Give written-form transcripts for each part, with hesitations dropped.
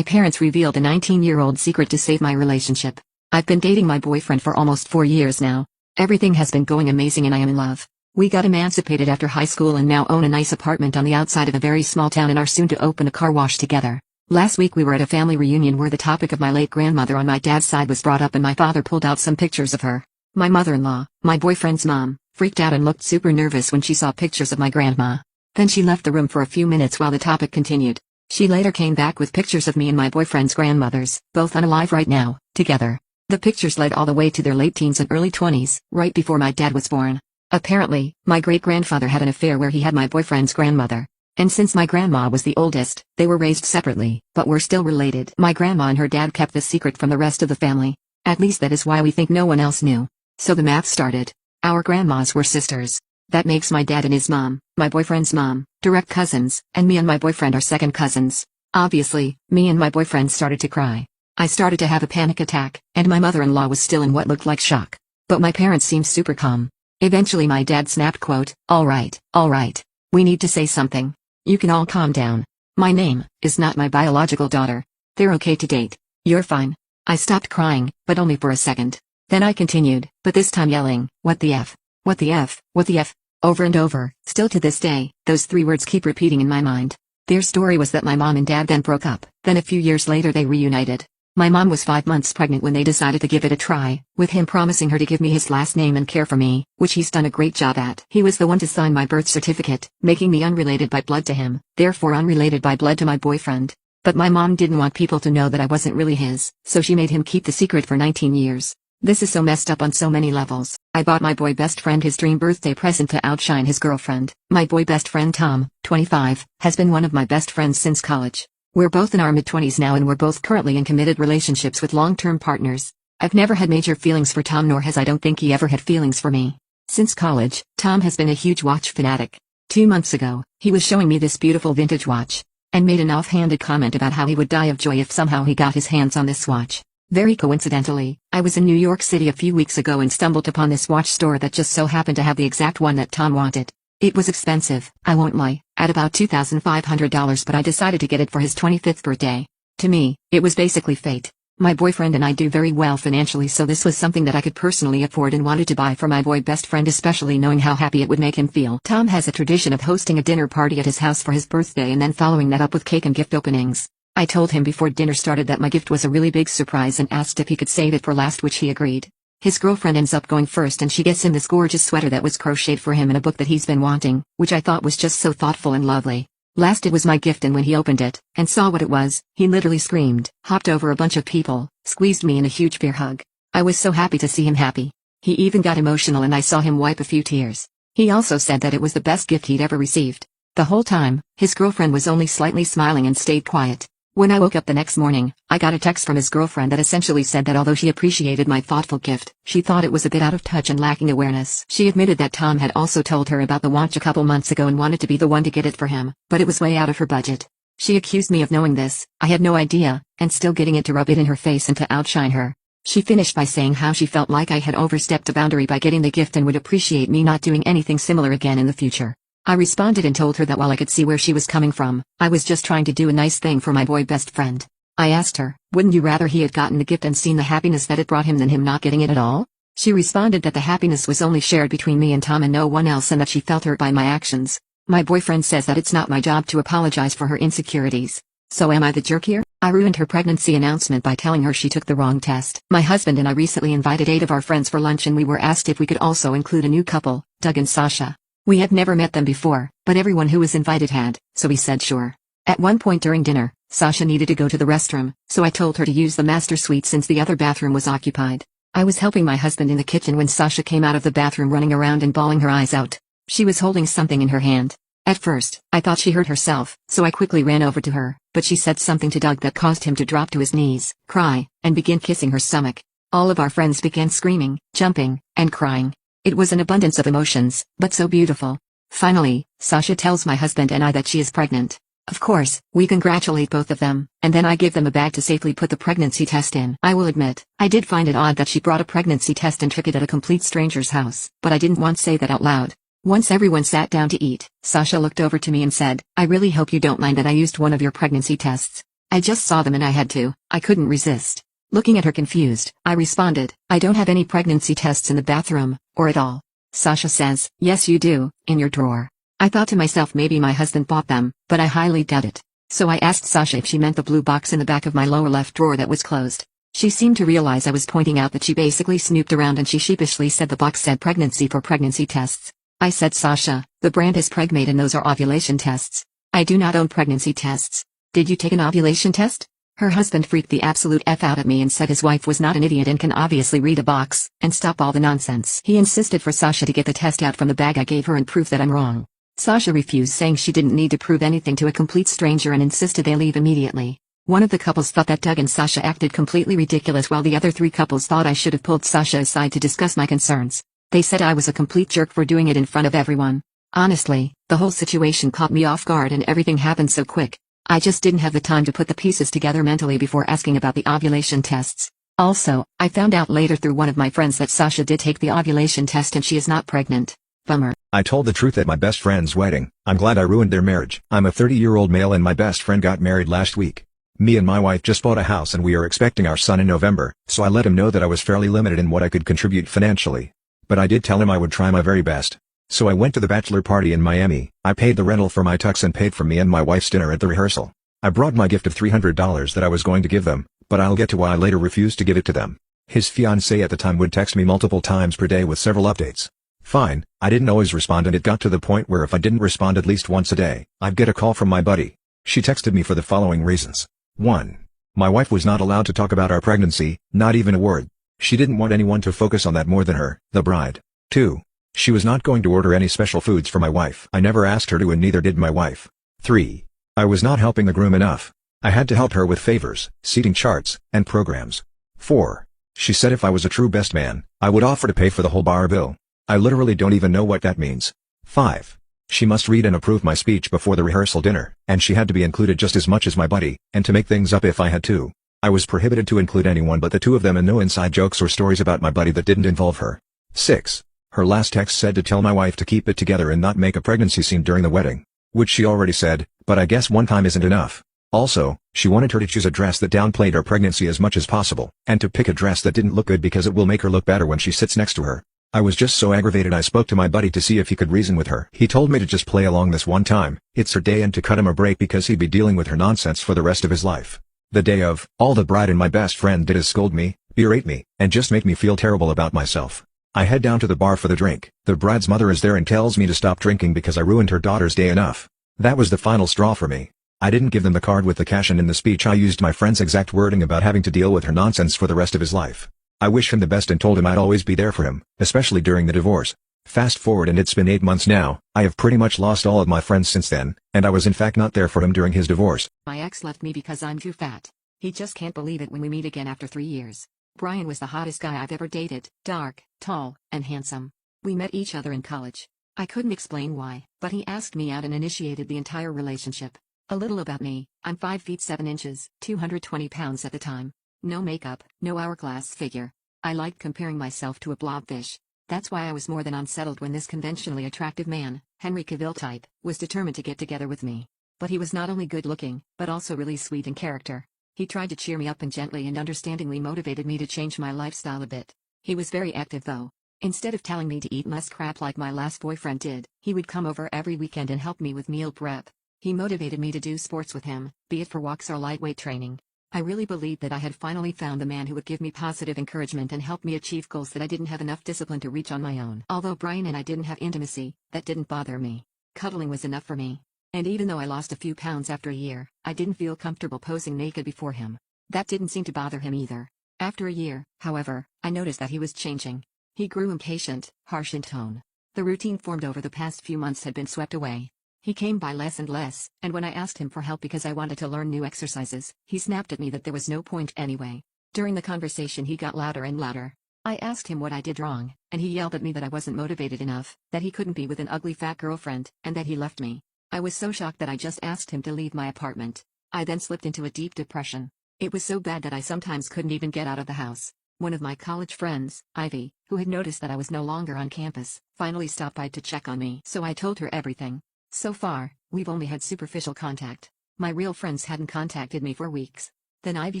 My parents revealed a 19-year-old secret to save my relationship. I've been dating my boyfriend for almost 4 years now. Everything has been going amazing and I am in love. We got emancipated after high school and now own a nice apartment on the outside of a very small town and are soon to open a car wash together. Last week we were at a family reunion where the topic of my late grandmother on my dad's side was brought up and my father pulled out some pictures of her. My mother-in-law, my boyfriend's mom, freaked out and looked super nervous when she saw pictures of my grandma. Then she left the room for a few minutes while the topic continued. She later came back with pictures of me and my boyfriend's grandmothers, both unalive right now, together. The pictures led all the way to their late teens and early 20s, right before my dad was born. Apparently, my great-grandfather had an affair where he had my boyfriend's grandmother. And since my grandma was the oldest, they were raised separately, but were still related. My grandma and her dad kept this secret from the rest of the family. At least that is why we think no one else knew. So the math started. Our grandmas were sisters. That makes my dad and his mom, my boyfriend's mom, direct cousins, and me and my boyfriend are second cousins. Obviously, me and my boyfriend started to cry. I started to have a panic attack, and my mother-in-law was still in what looked like shock. But my parents seemed super calm. Eventually my dad snapped, quote, all right, we need to say something. You can all calm down. My name is not my biological daughter. They're okay to date. You're fine. I stopped crying, but only for a second. Then I continued, but this time yelling, what the F? What the F? What the F? Over and over. Still to this day, those 3 words keep repeating in my mind. Their story was that my mom and dad then broke up, then a few years later they reunited. My mom was 5 months pregnant when they decided to give it a try, with him promising her to give me his last name and care for me, which he's done a great job at. He was the one to sign my birth certificate, making me unrelated by blood to him, therefore unrelated by blood to my boyfriend. But my mom didn't want people to know that I wasn't really his, so she made him keep the secret for 19 years. This is so messed up on so many levels. I bought my boy best friend his dream birthday present to outshine his girlfriend. My boy best friend Tom, 25, has been one of my best friends since college. We're both in our mid-20s now and we're both currently in committed relationships with long-term partners. I've never had major feelings for Tom, nor has I don't think he ever had feelings for me. Since college, Tom has been a huge watch fanatic. 2 months ago, he was showing me this beautiful vintage watch, and made an offhanded comment about how he would die of joy if somehow he got his hands on this watch. Very coincidentally, I was in New York City a few weeks ago and stumbled upon this watch store that just so happened to have the exact one that Tom wanted. It was expensive, I won't lie, at about $2,500, but I decided to get it for his 25th birthday. To me, it was basically fate. My boyfriend and I do very well financially, so this was something that I could personally afford and wanted to buy for my boy best friend, especially knowing how happy it would make him feel. Tom has a tradition of hosting a dinner party at his house for his birthday and then following that up with cake and gift openings. I told him before dinner started that my gift was a really big surprise and asked if he could save it for last, which he agreed. His girlfriend ends up going first and she gets him this gorgeous sweater that was crocheted for him and a book that he's been wanting, which I thought was just so thoughtful and lovely. Last it was my gift, and when he opened it, and saw what it was, he literally screamed, hopped over a bunch of people, squeezed me in a huge bear hug. I was so happy to see him happy. He even got emotional and I saw him wipe a few tears. He also said that it was the best gift he'd ever received. The whole time, his girlfriend was only slightly smiling and stayed quiet. When I woke up the next morning, I got a text from his girlfriend that essentially said that although she appreciated my thoughtful gift, she thought it was a bit out of touch and lacking awareness. She admitted that Tom had also told her about the watch a couple months ago and wanted to be the one to get it for him, but it was way out of her budget. She accused me of knowing this, I had no idea, and still getting it to rub it in her face and to outshine her. She finished by saying how she felt like I had overstepped a boundary by getting the gift and would appreciate me not doing anything similar again in the future. I responded and told her that while I could see where she was coming from, I was just trying to do a nice thing for my boy best friend. I asked her, wouldn't you rather he had gotten the gift and seen the happiness that it brought him than him not getting it at all? She responded that the happiness was only shared between me and Tom and no one else, and that she felt hurt by my actions. My boyfriend says that it's not my job to apologize for her insecurities. So am I the jerk here? I ruined her pregnancy announcement by telling her she took the wrong test. My husband and I recently invited 8 of our friends for lunch and we were asked if we could also include a new couple, Doug and Sasha. We had never met them before, but everyone who was invited had, so we said sure. At one point during dinner, Sasha needed to go to the restroom, so I told her to use the master suite since the other bathroom was occupied. I was helping my husband in the kitchen when Sasha came out of the bathroom running around and bawling her eyes out. She was holding something in her hand. At first, I thought she hurt herself, so I quickly ran over to her, but she said something to Doug that caused him to drop to his knees, cry, and begin kissing her stomach. All of our friends began screaming, jumping, and crying. It was an abundance of emotions, but so beautiful. Finally, Sasha tells my husband and I that she is pregnant. Of course, we congratulate both of them, and then I give them a bag to safely put the pregnancy test in. I will admit, I did find it odd that she brought a pregnancy test and took it at a complete stranger's house, but I didn't want to say that out loud. Once everyone sat down to eat, Sasha looked over to me and said, I really hope you don't mind that I used one of your pregnancy tests. I just saw them and I had to. I couldn't resist. Looking at her confused, I responded, I don't have any pregnancy tests in the bathroom, or at all. Sasha says, yes you do, in your drawer. I thought to myself maybe my husband bought them, but I highly doubt it. So I asked Sasha if she meant the blue box in the back of my lower left drawer that was closed. She seemed to realize I was pointing out that she basically snooped around and she sheepishly said the box said pregnancy for pregnancy tests. I said Sasha, the brand is Pregmate and those are ovulation tests. I do not own pregnancy tests. Did you take an ovulation test? Her husband freaked the absolute F out at me and said his wife was not an idiot and can obviously read a box, and stop all the nonsense. He insisted for Sasha to get the test out from the bag I gave her and prove that I'm wrong. Sasha refused, saying she didn't need to prove anything to a complete stranger and insisted they leave immediately. One of the couples thought that Doug and Sasha acted completely ridiculous while the other 3 couples thought I should have pulled Sasha aside to discuss my concerns. They said I was a complete jerk for doing it in front of everyone. Honestly, the whole situation caught me off guard and everything happened so quick. I just didn't have the time to put the pieces together mentally before asking about the ovulation tests. Also, I found out later through one of my friends that Sasha did take the ovulation test and she is not pregnant. Bummer. I told the truth at my best friend's wedding. I'm glad I ruined their marriage. I'm a 30-year-old male and my best friend got married last week. Me and my wife just bought a house and we are expecting our son in November, so I let him know that I was fairly limited in what I could contribute financially. But I did tell him I would try my very best. So I went to the bachelor party in Miami. I paid the rental for my tux and paid for me and my wife's dinner at the rehearsal. I brought my gift of $300 that I was going to give them, but I'll get to why I later refused to give it to them. His fiancée at the time would text me multiple times per day with several updates. Fine, I didn't always respond and it got to the point where if I didn't respond at least once a day, I'd get a call from my buddy. She texted me for the following reasons. 1. My wife was not allowed to talk about our pregnancy, not even a word. She didn't want anyone to focus on that more than her, the bride. 2. She was not going to order any special foods for my wife. I never asked her to and neither did my wife. 3. I was not helping the groom enough. I had to help her with favors, seating charts, and programs. 4. She said if I was a true best man, I would offer to pay for the whole bar bill. I literally don't even know what that means. 5. She must read and approve my speech before the rehearsal dinner, and she had to be included just as much as my buddy, and to make things up if I had to. I was prohibited to include anyone but the 2 of them and no inside jokes or stories about my buddy that didn't involve her. 6. Her last text said to tell my wife to keep it together and not make a pregnancy scene during the wedding. Which she already said, but I guess one time isn't enough. Also, she wanted her to choose a dress that downplayed her pregnancy as much as possible, and to pick a dress that didn't look good because it will make her look better when she sits next to her. I was just so aggravated I spoke to my buddy to see if he could reason with her. He told me to just play along this one time, it's her day and to cut him a break because he'd be dealing with her nonsense for the rest of his life. The day of, all the bride and my best friend did is scold me, berate me, and just make me feel terrible about myself. I head down to the bar for the drink. The bride's mother is there and tells me to stop drinking because I ruined her daughter's day enough. That was the final straw for me. I didn't give them the card with the cash and in the speech I used my friend's exact wording about having to deal with her nonsense for the rest of his life. I wish him the best and told him I'd always be there for him, especially during the divorce. Fast forward and it's been 8 months now. I have pretty much lost all of my friends since then, and I was in fact not there for him during his divorce. My ex left me because I'm too fat. He just can't believe it when we meet again after 3 years. Brian was the hottest guy I've ever dated, dark, tall, and handsome. We met each other in college. I couldn't explain why, but he asked me out and initiated the entire relationship. A little about me, I'm 5 feet 7 inches, 220 pounds at the time. No makeup, no hourglass figure. I liked comparing myself to a blobfish. That's why I was more than unsettled when this conventionally attractive man, Henry Cavill type, was determined to get together with me. But he was not only good looking, but also really sweet in character. He tried to cheer me up and gently and understandingly motivated me to change my lifestyle a bit. He was very active though. Instead of telling me to eat less crap like my last boyfriend did, he would come over every weekend and help me with meal prep. He motivated me to do sports with him, be it for walks or lightweight training. I really believed that I had finally found the man who would give me positive encouragement and help me achieve goals that I didn't have enough discipline to reach on my own. Although Brian and I didn't have intimacy, that didn't bother me. Cuddling was enough for me. And even though I lost a few pounds after a year, I didn't feel comfortable posing naked before him. That didn't seem to bother him either. After a year, however, I noticed that he was changing. He grew impatient, harsh in tone. The routine formed over the past few months had been swept away. He came by less and less, and when I asked him for help because I wanted to learn new exercises, he snapped at me that there was no point anyway. During the conversation he got louder and louder. I asked him what I did wrong, and he yelled at me that I wasn't motivated enough, that he couldn't be with an ugly fat girlfriend, and that he left me. I was so shocked that I just asked him to leave my apartment. I then slipped into a deep depression. It was so bad that I sometimes couldn't even get out of the house. One of my college friends, Ivy, who had noticed that I was no longer on campus, finally stopped by to check on me. So I told her everything. So far, we've only had superficial contact. My real friends hadn't contacted me for weeks. Then Ivy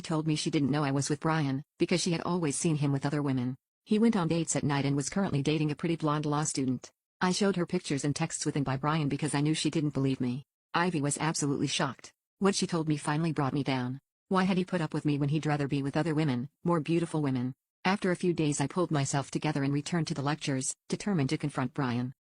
told me she didn't know I was with Brian, because she had always seen him with other women. He went on dates at night and was currently dating a pretty blonde law student. I showed her pictures and texts with him by Brian because I knew she didn't believe me. Ivy was absolutely shocked. What she told me finally brought me down. Why had he put up with me when he'd rather be with other women, more beautiful women? After a few days I pulled myself together and returned to the lectures, determined to confront Brian.